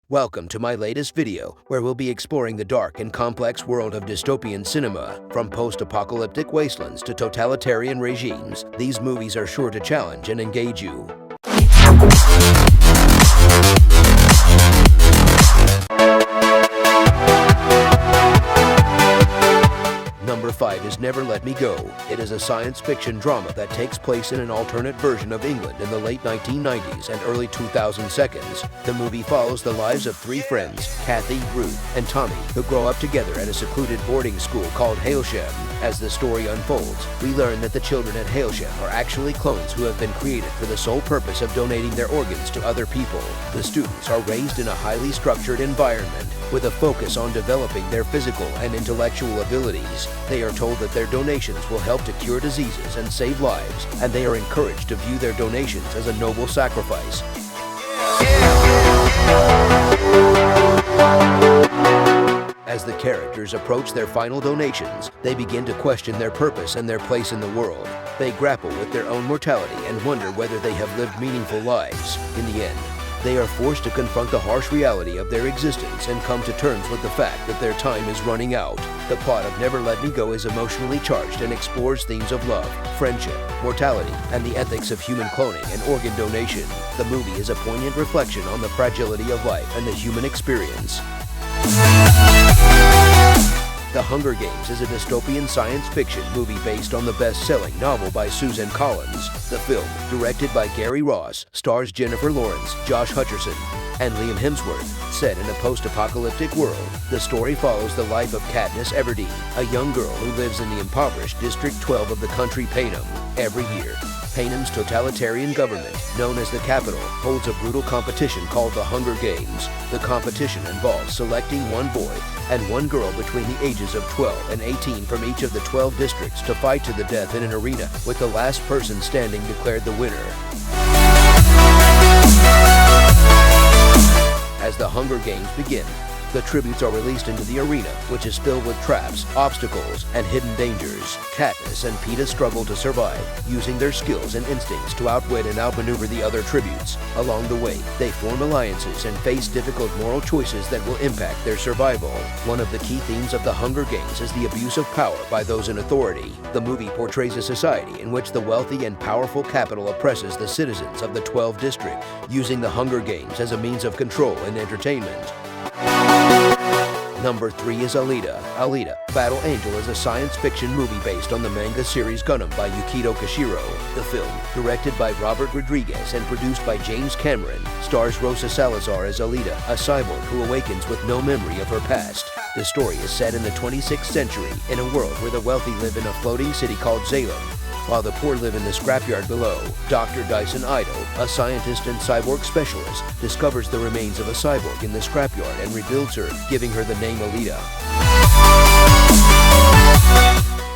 Welcome to my latest video, where we'll be exploring the dark and complex world of dystopian cinema. From post-apocalyptic wastelands to totalitarian regimes, these movies are sure to challenge and engage you. Number 5 is Never Let Me Go. It is a science fiction drama that takes place in an alternate version of England in the late 1990s and early 2010s. The movie follows the lives of three friends, Kathy, Ruth, and Tommy, who grow up together at a secluded boarding school called Hailsham. As the story unfolds, we learn that the children at Hailsham are actually clones who have been created for the sole purpose of donating their organs to other people. The students are raised in a highly structured environment, with a focus on developing their physical and intellectual abilities. They are told that their donations will help to cure diseases and save lives, and they are encouraged to view their donations as a noble sacrifice. As the characters approach their final donations, they begin to question their purpose and their place in the world. They grapple with their own mortality and wonder whether they have lived meaningful lives. In the end, they are forced to confront the harsh reality of their existence and come to terms with the fact that their time is running out. The plot of Never Let Me Go is emotionally charged and explores themes of love, friendship, mortality, and the ethics of human cloning and organ donation. The movie is a poignant reflection on the fragility of life and the human experience. The Hunger Games is a dystopian science fiction movie based on the best-selling novel by Susan Collins. The film, directed by Gary Ross, stars Jennifer Lawrence, Josh Hutcherson, and Liam Hemsworth. Set in a post-apocalyptic world, the story follows the life of Katniss Everdeen, a young girl who lives in the impoverished District 12 of the country Panem. Every year, Panem's totalitarian government, known as the Capitol, holds a brutal competition called the Hunger Games. The competition involves selecting one boy and one girl between the ages of 12 and 18 from each of the 12 districts to fight to the death in an arena, with the last person standing declared the winner. As the Hunger Games begin, the tributes are released into the arena, which is filled with traps, obstacles, and hidden dangers. Katniss and Peeta struggle to survive, using their skills and instincts to outwit and outmaneuver the other tributes. Along the way, they form alliances and face difficult moral choices that will impact their survival. One of the key themes of the Hunger Games is the abuse of power by those in authority. The movie portrays a society in which the wealthy and powerful capital oppresses the citizens of the 12 districts, using the Hunger Games as a means of control and entertainment. Number 3 is Alita. Alita, Battle Angel is a science fiction movie based on the manga series Gundam by Yukito Kishiro. The film, directed by Robert Rodriguez and produced by James Cameron, stars Rosa Salazar as Alita, a cyborg who awakens with no memory of her past. The story is set in the 26th century, in a world where the wealthy live in a floating city called Salem, while the poor live in the scrapyard below. Dr. Dyson Ido, a scientist and cyborg specialist, discovers the remains of a cyborg in the scrapyard and rebuilds her, giving her the name Alita.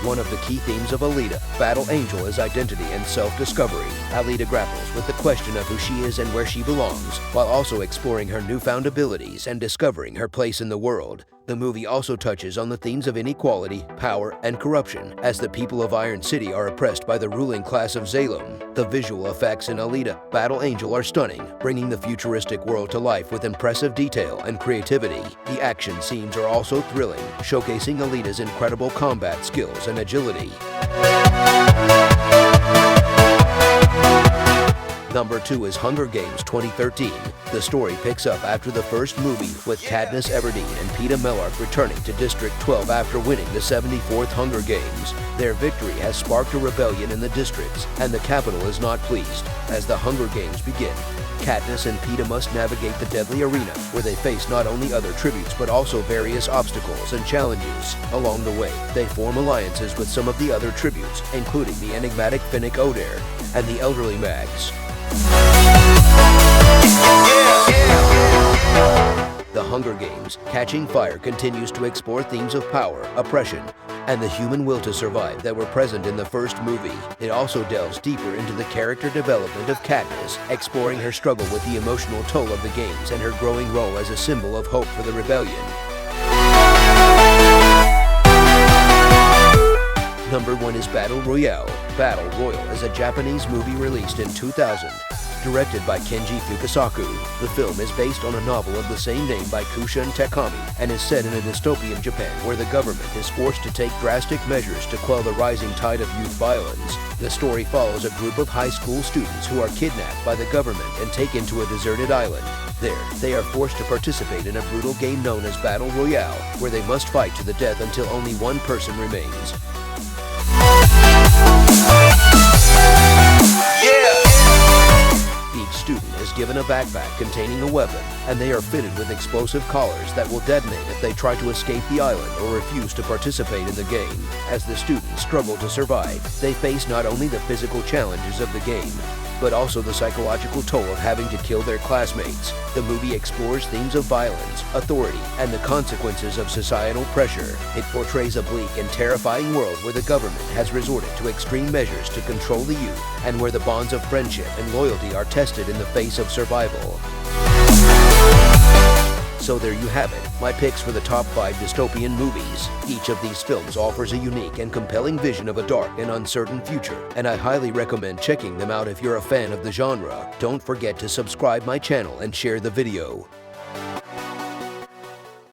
One of the key themes of Alita, Battle Angel, is identity and self-discovery. Alita grapples with the question of who she is and where she belongs, while also exploring her newfound abilities and discovering her place in the world. The movie also touches on the themes of inequality, power, and corruption, as the people of Iron City are oppressed by the ruling class of Salem. The visual effects in Alita, Battle Angel are stunning, bringing the futuristic world to life with impressive detail and creativity. The action scenes are also thrilling, showcasing Alita's incredible combat skills and agility. Number 2 is Hunger Games 2013. The story picks up after the first movie, with Katniss Everdeen and Peeta Mellark returning to District 12 after winning the 74th Hunger Games. Their victory has sparked a rebellion in the districts, and the capital is not pleased. As the Hunger Games begin, Katniss and Peeta must navigate the deadly arena, where they face not only other tributes but also various obstacles and challenges. Along the way, they form alliances with some of the other tributes, including the enigmatic Finnick Odair and the elderly Mags. The Hunger Games, Catching Fire continues to explore themes of power, oppression, and the human will to survive that were present in the first movie. It also delves deeper into the character development of Katniss, exploring her struggle with the emotional toll of the games and her growing role as a symbol of hope for the rebellion. Number 1 is Battle Royale. Battle Royale is a Japanese movie released in 2000. Directed by Kenji Fukasaku, the film is based on a novel of the same name by Kushin Takami and is set in a dystopian Japan where the government is forced to take drastic measures to quell the rising tide of youth violence. The story follows a group of high school students who are kidnapped by the government and taken to a deserted island. There, they are forced to participate in a brutal game known as Battle Royale, where they must fight to the death until only one person remains. Each student is given a backpack containing a weapon, and they are fitted with explosive collars that will detonate if they try to escape the island or refuse to participate in the game. As the students struggle to survive, they face not only the physical challenges of the game, but also the psychological toll of having to kill their classmates. The movie explores themes of violence, authority, and the consequences of societal pressure. It portrays a bleak and terrifying world where the government has resorted to extreme measures to control the youth, and where the bonds of friendship and loyalty are tested in the face of survival. So there you have it, my picks for the top 5 dystopian movies. Each of these films offers a unique and compelling vision of a dark and uncertain future, and I highly recommend checking them out if you're a fan of the genre. Don't forget to subscribe my channel and share the video.